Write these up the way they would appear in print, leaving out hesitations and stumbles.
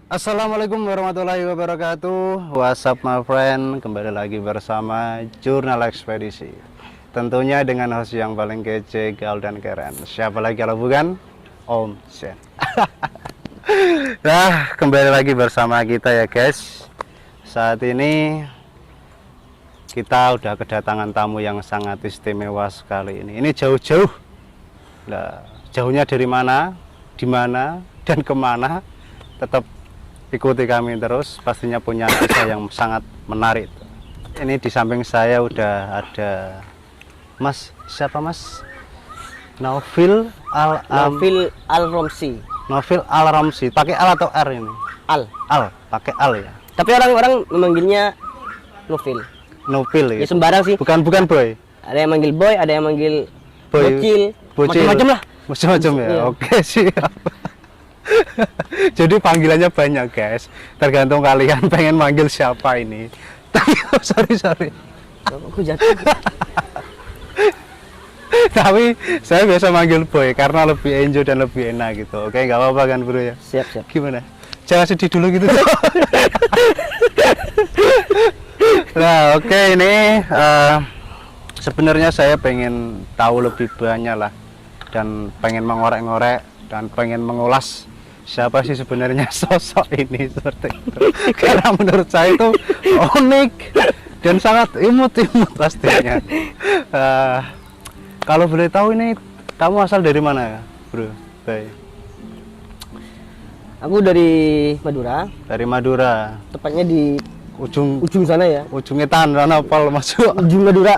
Assalamualaikum warahmatullahi wabarakatuh. What's up my friend? Kembali lagi bersama Jurnal Ekspedisi. Tentunya dengan host yang paling kece, gaul dan keren. Siapa lagi kalau bukan Om Sen. Nah, kembali lagi bersama kita ya guys. Saat ini kita udah kedatangan tamu yang sangat istimewa sekali ini. Ini jauh-jauh. Nah, jauhnya dari mana, di mana, dan kemana? Tetap ikuti kami terus, pastinya punya kisah yang sangat menarik. Ini di samping saya udah ada Mas, siapa Mas? Naufil Al-Romsi. Naufil Al-Romsi. Pakai Al atau R ini? Al, pakai Al ya. Tapi orang-orang memanggilnya Nufil. Naufil Ya ya. sembarang sih. Bukan boy. Ada yang manggil boy, ada yang manggil Boy. bocil. Macam-macam lah. Macam-macam ya. Iya. Oke, siap. Jadi panggilannya banyak guys, tergantung kalian pengen manggil siapa ini. sorry Aku jatuh. Tapi saya biasa manggil boy karena lebih enjoy dan lebih enak gitu. Oke, nggak apa-apa kan bro ya? Siap. Gimana? Jangan sedih dulu gitu. Nah oke, ini sebenarnya saya pengen tahu lebih banyak lah, dan pengen mengorek-ngorek dan pengen mengulas siapa sih sebenarnya sosok ini seperti itu. Karena menurut saya itu unik dan sangat imut-imut pastinya. Kalau boleh tahu ini kamu asal dari mana ya bro? Baik. Aku dari Madura, Dari Madura. tepatnya di Ujung sana ya. ujungnya tanah pol masuk. Ujung Madura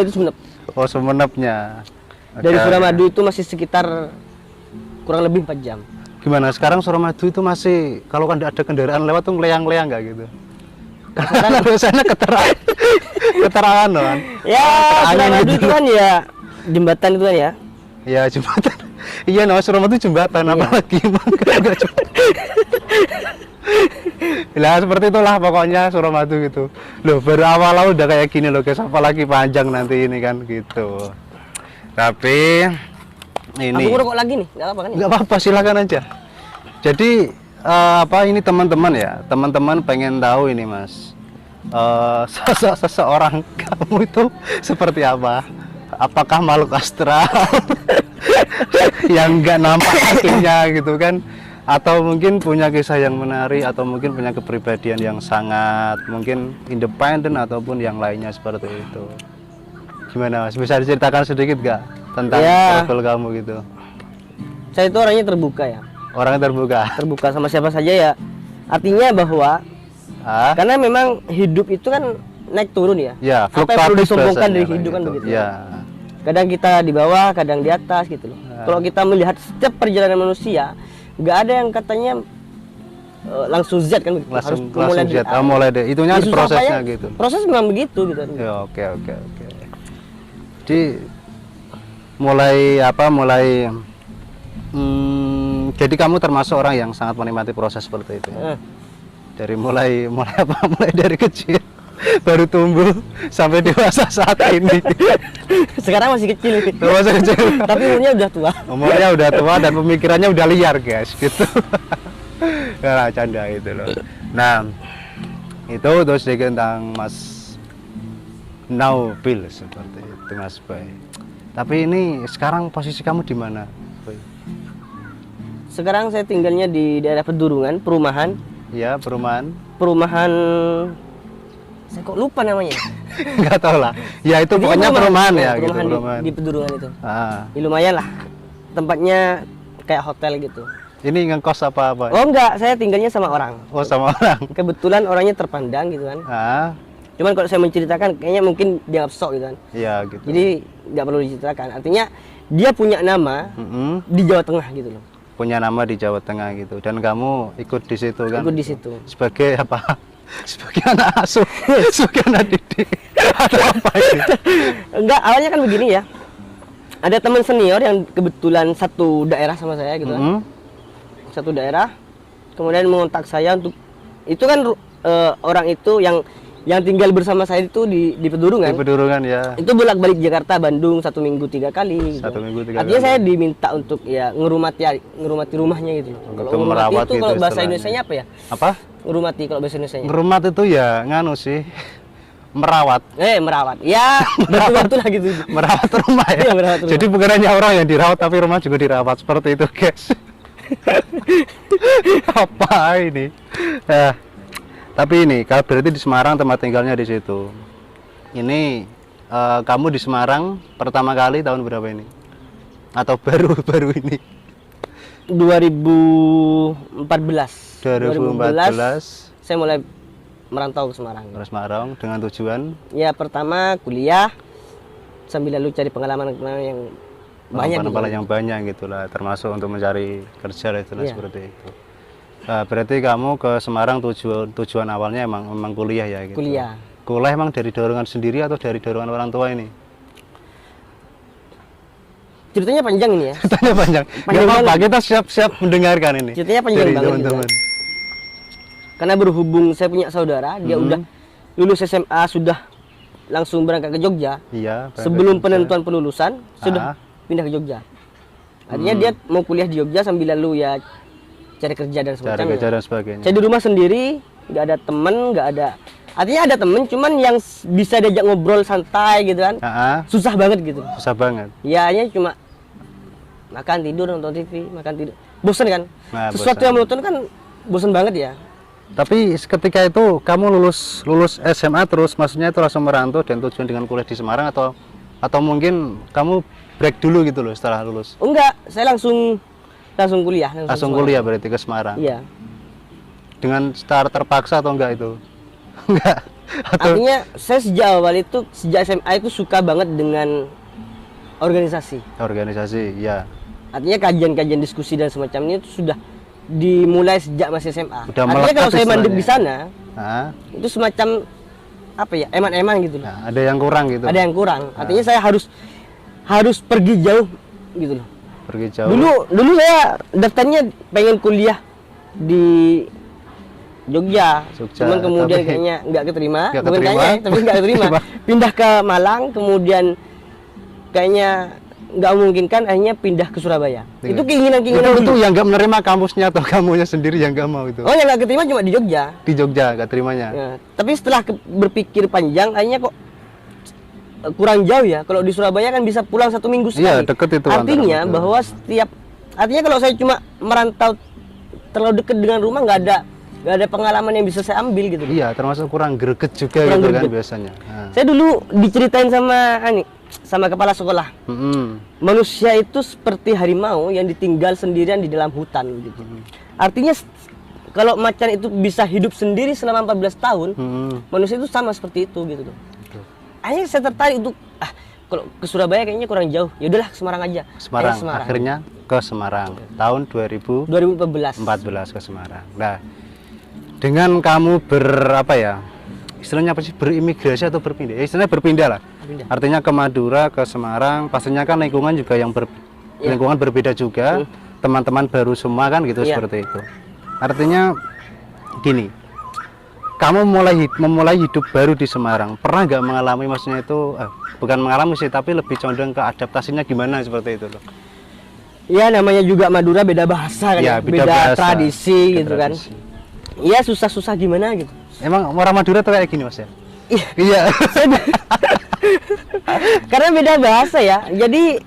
itu Sumenep. Oh Sumenepnya. Dari Oke. Suramadu itu masih sekitar kurang lebih 4 jam. Gimana sekarang Suramadu itu masih kalau kan ada kendaraan lewat tuh ngeleyang-leyang nggak gitu? Karena biasanya keterangan loh kan. Ya, Angin Suramadu gitu. itu kan ya jembatan itu kan ya. Ya jembatan. Iya no, Suramadu jembatan apalagi enggak jembatan. Lah seperti itulah pokoknya Suramadu gitu. Loh baru awal udah kayak gini loh guys, apalagi panjang nanti ini kan gitu. Tapi ini Aku ngerokok lagi nih, nggak apa-apa kan ya? nggak apa-apa, silakan aja. Jadi ini teman-teman ya, teman-teman pengen tahu ini mas, sosok seseorang kamu itu seperti apa? Apakah makhluk astral yang nggak nampak aslinya gitu kan? Atau mungkin punya kisah yang menarik, atau mungkin punya kepribadian yang sangat mungkin independen ataupun yang lainnya seperti itu. Gimana mas? Bisa diceritakan sedikit nggak tentang Ya. profil kamu gitu? Saya itu orangnya terbuka ya. Orang terbuka. Terbuka sama siapa saja ya. Artinya bahwa karena memang hidup itu kan naik turun ya. Ya, Apa yang perlu fluktuatif disombongkan dari bahasanya hidup kan gitu. begitu. Ya. Kadang kita di bawah, kadang di atas gitu loh. Kalau kita melihat setiap perjalanan manusia, nggak ada yang katanya langsung Z kan begitu. Langsung mulai Z. Mulai deh. Itunya Ya, susah prosesnya payah. gitu. Proses memang begitu gitu. Ya, oke. Jadi mulai jadi kamu termasuk orang yang sangat menikmati proses seperti itu. Ya? Dari mulai dari kecil baru tumbuh sampai dewasa saat ini. Sekarang masih kecil ini. Dewasa kecil. Tapi umurnya udah tua. Umurnya udah tua dan pemikirannya udah liar guys gitu. Nah, canda itu loh. Nah itu terus sedikit tentang Mas Naufil seperti itu Mas Boy. Tapi ini sekarang posisi kamu di mana Boy? Sekarang saya tinggalnya di daerah Pedurungan, perumahan. Ya perumahan. Saya kok lupa namanya. Nggak tahu lah. Ya itu Intinya pokoknya perumahan ya gitu perumahan perumahan. di Pedurungan itu. Ya, lumayan lah. Tempatnya kayak hotel gitu. Ini ngekos apa? Oh enggak, saya tinggalnya sama orang. Oh sama orang. Kebetulan orangnya terpandang gitu kan. Cuman kalau saya menceritakan kayaknya mungkin dianggap sok gitu kan. Iya gitu. Jadi nggak perlu diceritakan. Artinya dia punya nama di Jawa Tengah gitu loh. Punya nama di Jawa Tengah gitu. Dan kamu ikut di situ kan? Ikut di situ. Sebagai apa? Sebagai anak asuh, sebagai anak didik atau apa ini? Enggak, awalnya kan begini ya. Ada teman senior yang kebetulan satu daerah sama saya gitu kan. Satu daerah. Kemudian mengontak saya untuk itu kan orang itu yang yang tinggal bersama saya itu di Pedurungan. Di Pedurungan ya. Itu bolak-balik Jakarta, Bandung 1 minggu 3 kali. Gitu. 1 minggu 3 Artinya kali. saya diminta untuk ya ngerumati rumahnya gitu. Kalau ngerumati merawat itu gitu kalau bahasa istilahnya. Indonesianya apa ya? Apa? Ngerumati kalau bahasa Indonesianya. Ngerumat itu ya nganu sih. Merawat. Merawat. Ya, betul lah gitu. Merawat rumah ya. Iya, merawat rumah. Jadi bukan hanya orang yang dirawat tapi rumah juga dirawat seperti itu, guys. Apa ini? Ya. Tapi ini, kalau berarti di Semarang tempat tinggalnya di situ. Ini kamu di Semarang pertama kali tahun berapa ini? Atau baru ini? 2014. 2014. Saya mulai merantau ke Semarang. Ke Semarang dengan tujuan Ya pertama kuliah sambil lalu cari pengalaman yang banyak. pengalaman yang banyak gitulah, termasuk untuk mencari kerja lah itulah Iya. seperti itu. Nah, berarti kamu ke Semarang tujuan awalnya memang kuliah ya gitu. Kuliah. Kuliah emang dari dorongan sendiri atau dari dorongan orang tua ini? Ceritanya panjang ini ya. Tanya panjang. Panjang Nggak apa-apa, banget. kita siap-siap mendengarkan ini. Ceritanya panjang dari banget teman-teman. Karena berhubung saya punya saudara, dia udah lulus SMA sudah langsung berangkat ke Jogja. Iya. berangkat Sebelum kerja. penentuan pelulusan sudah pindah ke Jogja. Artinya dia mau kuliah di Jogja sambil lalu ya cari kerja dan Cari semacamnya. kerja dan sebagainya. Saya di rumah sendiri, nggak ada temen, nggak ada. Artinya ada temen, cuman yang bisa diajak ngobrol santai gitu kan. Susah banget gitu. Susah banget. Ya hanya cuma makan tidur nonton TV, makan tidur. Bosan kan? Nah, Sesuatu bosan. yang monoton kan bosan banget ya. Tapi ketika itu kamu lulus SMA terus maksudnya itu langsung merantau dan tujuan dengan kuliah di Semarang atau mungkin kamu break dulu gitu loh setelah lulus? Oh, enggak, saya langsung kuliah. Langsung Semarang. kuliah berarti ke Semarang. Iya. Dengan secara terpaksa atau enggak itu? Enggak. Atau Artinya saya sejak awal itu sejak SMA itu suka banget dengan organisasi. organisasi, ya. Artinya kajian-kajian diskusi dan semacamnya itu sudah dimulai sejak masih SMA. Udah Artinya melekat kalau saya mandek istilahnya. di sana Nah, itu semacam apa ya? Eman-eman gitu loh. nah, ada yang kurang gitu. Ada yang kurang. Artinya saya harus pergi jauh gitu loh. Pergi jauh. Dulu saya daftarnya pengen kuliah di Jogja. Jogja, Cuman kemudian tapi kayaknya nggak keterima. nggak Bukan keterima. kayaknya, tapi nggak keterima. Pindah ke Malang, kemudian kayaknya nggak memungkinkan, akhirnya pindah ke Surabaya. Iya. Itu keinginan-keinginan itu dulu. yang nggak menerima kampusnya atau kamunya sendiri yang nggak mau itu. Oh, yang nggak keterima cuma di Jogja. Di Jogja nggak terimanya. Ya, tapi setelah berpikir panjang, akhirnya kok kurang jauh ya. Kalau di Surabaya kan bisa pulang 1 minggu sekali. Iya, deket itu Artinya antara- bahwa artinya kalau saya cuma merantau terlalu dekat dengan rumah, nggak ada pengalaman yang bisa saya ambil gitu. Iya, termasuk kurang greget juga Kurang gitu kan greget. biasanya. Nah. Saya dulu diceritain sama kepala sekolah. Manusia itu seperti harimau yang ditinggal sendirian di dalam hutan gitu. Artinya kalau macan itu bisa hidup sendiri selama 14 tahun, manusia itu sama seperti itu gitu loh. Akhirnya saya tertarik untuk kalau ke Surabaya kayaknya kurang jauh. Ya udahlah ke Semarang aja. Semarang. Semarang. Akhirnya ke Semarang. Tahun 2014 2014. ke Semarang. Nah, dengan kamu istilahnya apa sih, berimigrasi atau berpindah? Ya, istilahnya berpindah lah. Berpindah. Artinya ke Madura, ke Semarang, pastinya kan lingkungan juga yang Iya. lingkungan berbeda juga, teman-teman baru semua kan gitu, Iya. seperti itu. Artinya gini, kamu memulai hidup baru di Semarang, pernah nggak mengalami maksudnya itu, bukan mengalami sih, tapi lebih condong ke adaptasinya gimana seperti itu loh? Ya namanya juga Madura beda bahasa kan, Ya, beda bahasa, tradisi beda gitu kan. tradisi. Iya susah-susah gimana gitu. Emang orang Madura tuh kayak gini mas ya? Iya. Iya. Karena beda bahasa ya. Jadi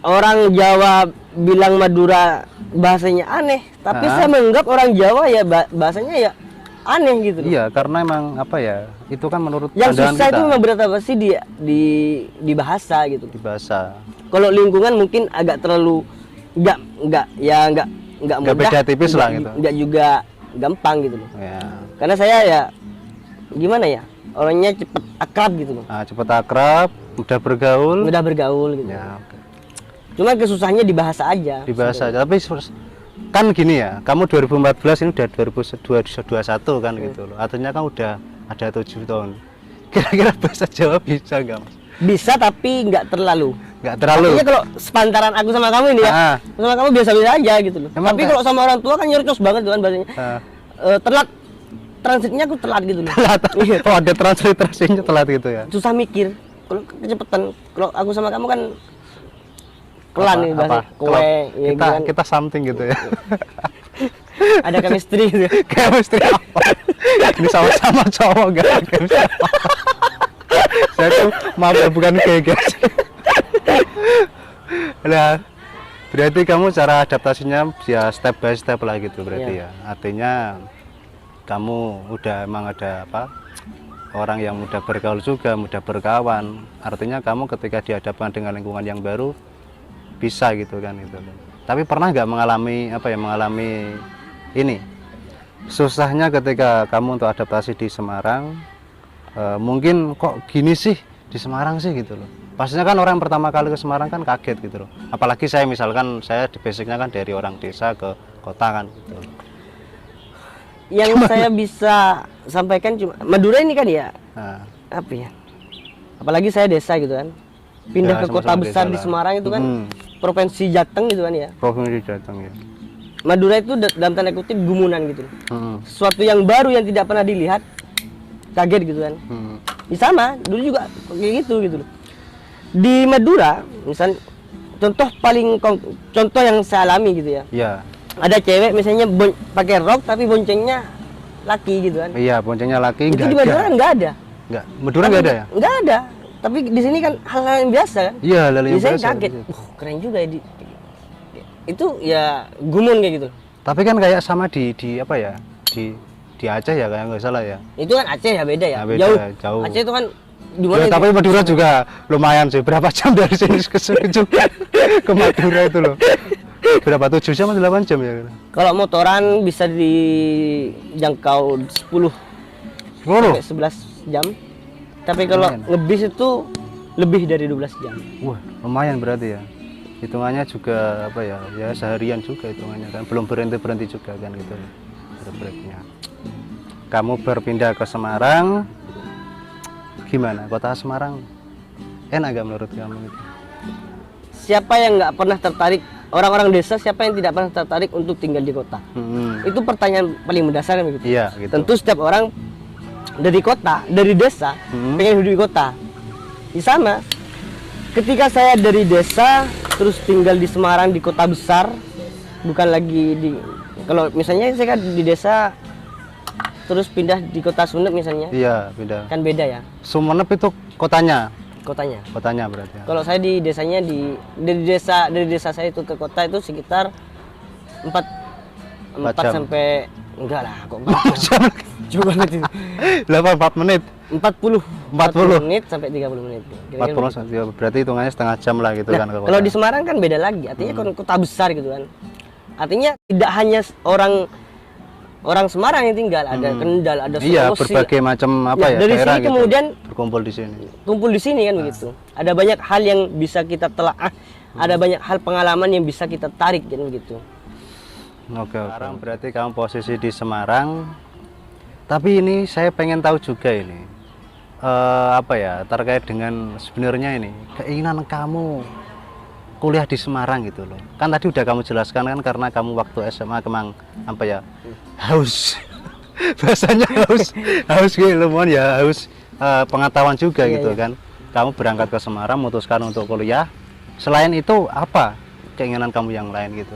orang Jawa bilang Madura bahasanya aneh, tapi saya menganggap orang Jawa ya bahasanya ya aneh gitu loh. Iya, karena emang apa ya? Itu kan menurut Yang pandangan susah kita itu memang berat apa sih di bahasa gitu. di bahasa. Kalau lingkungan mungkin agak terlalu nggak mudah. beda tipis lah gitu. Nggak juga gampang gitu loh. Ya. Karena saya ya gimana ya, orangnya cepet akrab gitu loh. Nah, cepet akrab, mudah bergaul. Mudah bergaul gitu. Ya, oke. Cuma kesusahannya di bahasa aja. Di bahasa aja. Tapi kan gini ya, kamu 2014 ini udah 2021 kan gitu loh. Artinya kan udah ada 7 tahun. Kira-kira bahasa Jawa bisa nggak mas? Bisa tapi nggak terlalu. Nggak terlalu. Artinya kalau sepantaran aku sama kamu ini ya, sama kamu biasa-biasa aja gitu loh. Emang Tapi kayak- kalau sama orang tua kan nyerocos banget tuh kan bahasanya. Ah. Telat transitnya aku telat gitu loh. Telat. Iya. Oh, ada transliterasinya telat gitu ya. Susah mikir. Kalau kecepatan, kalau aku sama kamu kan kelan nih bahasa Kalau kowe ya kita kan. kita something gitu ya. Ada chemistry gitu. Chemistry apa? Ini sama-sama cowok gak ada chemistry apa. Saya tuh maaf ya, bukan gay guys. Nah, berarti kamu cara adaptasinya ya step by step lah gitu berarti ya. Artinya kamu udah emang ada apa? Orang yang mudah bergaul juga, mudah berkawan. Artinya kamu ketika dihadapkan dengan lingkungan yang baru bisa gitu kan itu. Tapi pernah nggak mengalami apa ya? Mengalami ini susahnya ketika kamu untuk adaptasi di Semarang. Mungkin kok gini sih di Semarang sih gitu loh. Pastinya kan orang yang pertama kali ke Semarang kan kaget gitu loh. Apalagi saya misalkan saya di basicnya kan dari orang desa ke kota kan gitu. Yang saya bisa sampaikan cuma Madura ini kan ya, Nah, apa ya? Apalagi saya desa gitu kan. Pindah Ya, ke kota sama-sama besar desa di lah. Semarang itu kan provinsi Jateng gitu kan ya. Provinsi Jateng ya. Madura itu dalam tanda kutip gumunan gitu. Hmm. Sesuatu yang baru yang tidak pernah dilihat, kaget gitu kan. Ya sama, dulu juga kayak gitu loh. Di Madura, misal contoh contoh yang saya alami gitu ya. Iya. Ada cewek misalnya pakai rok tapi boncengnya laki gitu kan. Iya, boncengnya laki Itu di Madura kan nggak ada. Enggak. Madura enggak ada ya? Nggak ada. Tapi di sini kan hal-hal yang biasa kan. Iya, hal yang Jadi saya biasa. kaget. Keren juga ya itu ya gumun kayak gitu. Tapi kan kayak sama di apa ya? Di Aceh ya kayak nggak salah ya. Itu kan Aceh ya beda ya. Ya, beda, jauh. Aceh itu kan di mana Ya, itu? tapi Madura juga lumayan sih. Berapa jam dari sini ke juga ke Madura itu loh. Berapa 7 jam atau 8 jam ya? Kalau motoran bisa dijangkau 10 sampai 11 jam. Tapi kalau Lumayan. ngebis itu lebih dari 12 jam. Wah, lumayan berarti ya. Hitungannya juga apa ya? Ya seharian juga hitungannya kan. Belum berhenti juga kan gitu. Breaknya. Kamu berpindah ke Semarang. Gimana? Kota Semarang enak gak menurut kamu itu? Siapa yang nggak pernah tertarik, orang-orang desa siapa yang tidak pernah tertarik untuk tinggal di kota? Itu pertanyaan paling mendasar kan begitu. Iya, gitu. Tentu setiap orang dari kota, dari desa pengen hidup di kota. Ya sama. Ketika saya dari desa terus tinggal di Semarang di kota besar, bukan lagi di kalau misalnya saya kan di desa terus pindah di kota Sumenep misalnya, Iya, beda. kan beda ya Sumenep itu kotanya. kotanya. Kotanya berarti ya. Kalau saya di desanya dari desa saya itu ke kota itu sekitar 4 jam. sampai enggak lah kok 4 jam. jauh banget itu. 4 menit. 40 40 menit sampai 30 menit. Kira-kira 40 begitu. ya, berarti hitungannya setengah jam lah gitu Nah, kan ke kota. kalau di Semarang kan beda lagi. Artinya kan kota besar gitu kan. Artinya tidak hanya orang Semarang yang tinggal, ada Kendal, ada Iya, Sulawesi. berbagai macam apa Nah, ya dari daerah sini gitu. kemudian berkumpul di sini. kumpul di sini kan begitu. Ada banyak hal yang bisa kita telaah, ada banyak hal pengalaman yang bisa kita tarik kan begitu. Oke. Sekarang berarti kamu posisi di Semarang. Tapi ini saya pengen tahu juga ini apa ya terkait dengan sebenarnya ini keinginan kamu kuliah di Semarang gitu loh. Kan tadi udah kamu jelaskan kan karena kamu waktu SMA kemang apa ya haus bahasanya haus gitu lumayan ya haus pengetahuan juga Iya, gitu iya. kan. Kamu berangkat ke Semarang memutuskan untuk kuliah. Selain itu apa keinginan kamu yang lain gitu?